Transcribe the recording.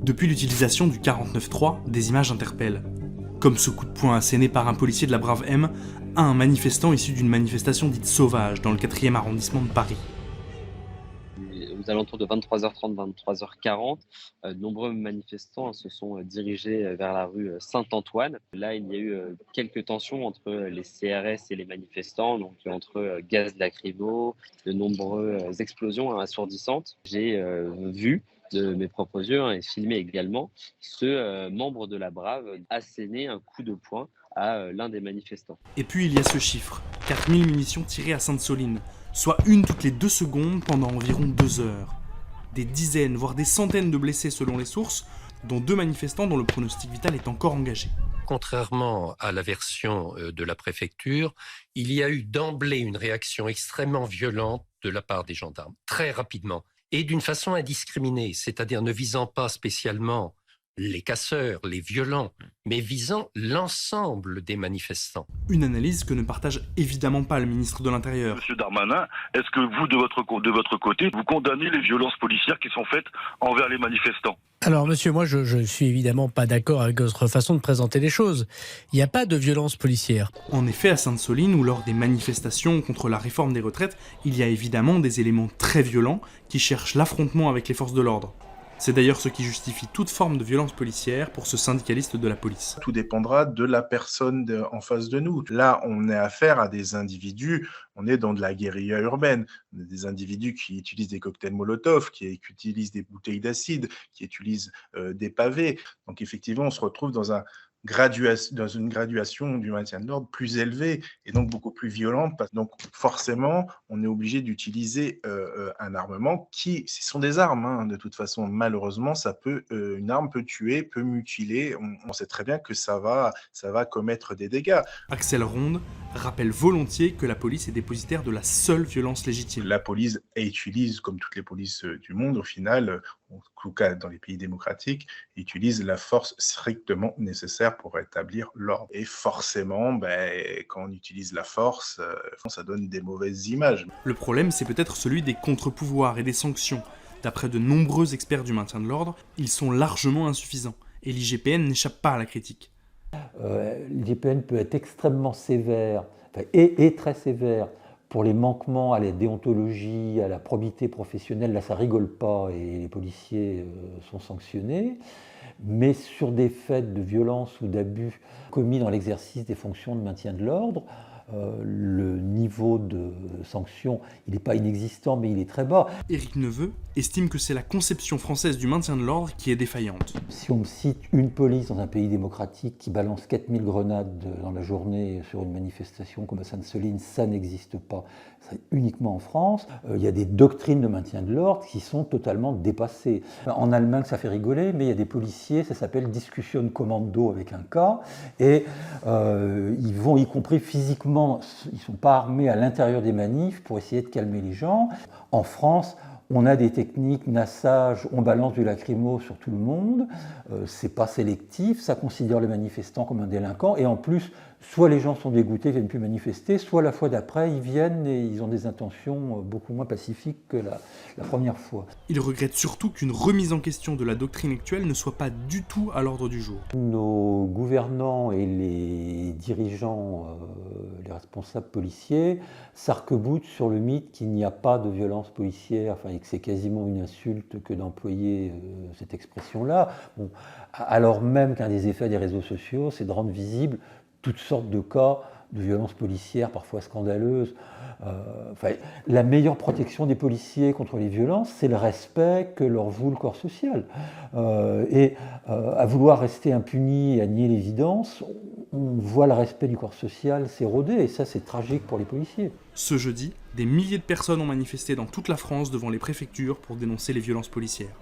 Depuis l'utilisation du 49.3, des images interpellent. Comme ce coup de poing asséné par un policier de la Brave M à un manifestant issu d'une manifestation dite sauvage dans le 4e arrondissement de Paris. Aux alentours de 23h30, 23h40, de nombreux manifestants se sont dirigés vers la rue Saint-Antoine. Là, il y a eu quelques tensions entre les CRS et les manifestants, donc entre gaz lacrymo, de nombreuses explosions assourdissantes. J'ai vu de mes propres yeux et filmé également ce membre de la Brave asséner un coup de poing à l'un des manifestants. Et puis il y a ce chiffre, 4000 munitions tirées à Sainte-Soline, soit une toutes les 2 secondes pendant environ 2 heures. Des dizaines, voire des centaines de blessés selon les sources, dont 2 manifestants dont le pronostic vital est encore engagé. Contrairement à la version de la préfecture, il y a eu d'emblée une réaction extrêmement violente de la part des gendarmes, très rapidement, et d'une façon indiscriminée, c'est-à-dire ne visant pas spécialement les casseurs, les violents, mais visant l'ensemble des manifestants. Une analyse que ne partage évidemment pas le ministre de l'Intérieur. Monsieur Darmanin, est-ce que vous, de votre côté, vous condamnez les violences policières qui sont faites envers les manifestants ? Alors monsieur, moi je suis évidemment pas d'accord avec votre façon de présenter les choses. Il n'y a pas de violence policière. En effet, à Sainte-Soline ou lors des manifestations contre la réforme des retraites, il y a évidemment des éléments très violents qui cherchent l'affrontement avec les forces de l'ordre. C'est d'ailleurs ce qui justifie toute forme de violence policière pour ce syndicaliste de la police. Tout dépendra de la personne en face de nous. Là, on est affaire à des individus, on est dans de la guérilla urbaine, des individus qui utilisent des cocktails Molotov, qui utilisent des bouteilles d'acide, qui utilisent des pavés. Donc effectivement, on se retrouve dans une graduation du maintien de l'ordre plus élevée et donc beaucoup plus violente. Donc forcément, on est obligé d'utiliser un armement ce sont des armes, hein, de toute façon. Malheureusement, une arme peut tuer, peut mutiler. On sait très bien que ça va commettre des dégâts. Axel Ronde rappelle volontiers que la police est dépositaire de la seule violence légitime. La police utilise, comme toutes les polices du monde, au final, en tout cas dans les pays démocratiques, utilise la force strictement nécessaire pour rétablir l'ordre. Et forcément, quand on utilise la force, ça donne des mauvaises images. Le problème, c'est peut-être celui des contre-pouvoirs et des sanctions. D'après de nombreux experts du maintien de l'ordre, ils sont largement insuffisants. Et l'IGPN n'échappe pas à la critique. L'IGPN peut être extrêmement sévère, et très sévère, pour les manquements à la déontologie, à la probité professionnelle. Là, ça rigole pas et les policiers sont sanctionnés. Mais sur des faits de violence ou d'abus commis dans l'exercice des fonctions de maintien de l'ordre, le niveau de sanction, il n'est pas inexistant, mais il est très bas. Éric Neveu estime que c'est la conception française du maintien de l'ordre qui est défaillante. Si on me cite une police dans un pays démocratique qui balance 4000 grenades dans la journée sur une manifestation comme à Sainte-Soline, ça n'existe pas. C'est uniquement en France. Il y a des doctrines de maintien de l'ordre qui sont totalement dépassées. En Allemagne, ça fait rigoler, mais il y a des policiers, ça s'appelle Discussion Commando avec un K, et ils vont, y compris physiquement, ils ne sont pas armés à l'intérieur des manifs pour essayer de calmer les gens. En France, on a des techniques, nassage, on balance du lacrymo sur tout le monde, c'est pas sélectif, ça considère le manifestant comme un délinquant, et en plus, soit les gens sont dégoûtés, viennent plus manifester, soit la fois d'après, ils viennent et ils ont des intentions beaucoup moins pacifiques que la première fois. Il regrette surtout qu'une remise en question de la doctrine actuelle ne soit pas du tout à l'ordre du jour. Nos gouvernants et les dirigeants, les responsables policiers, s'arc-boutent sur le mythe qu'il n'y a pas de violence policière, et que c'est quasiment une insulte que d'employer cette expression-là. Bon, alors même qu'un des effets des réseaux sociaux, c'est de rendre visible toutes sortes de cas de violences policières, parfois scandaleuses. La meilleure protection des policiers contre les violences, c'est le respect que leur voue le corps social. À vouloir rester impuni et à nier l'évidence, on voit le respect du corps social s'éroder, et ça, c'est tragique pour les policiers. Ce jeudi, des milliers de personnes ont manifesté dans toute la France devant les préfectures pour dénoncer les violences policières.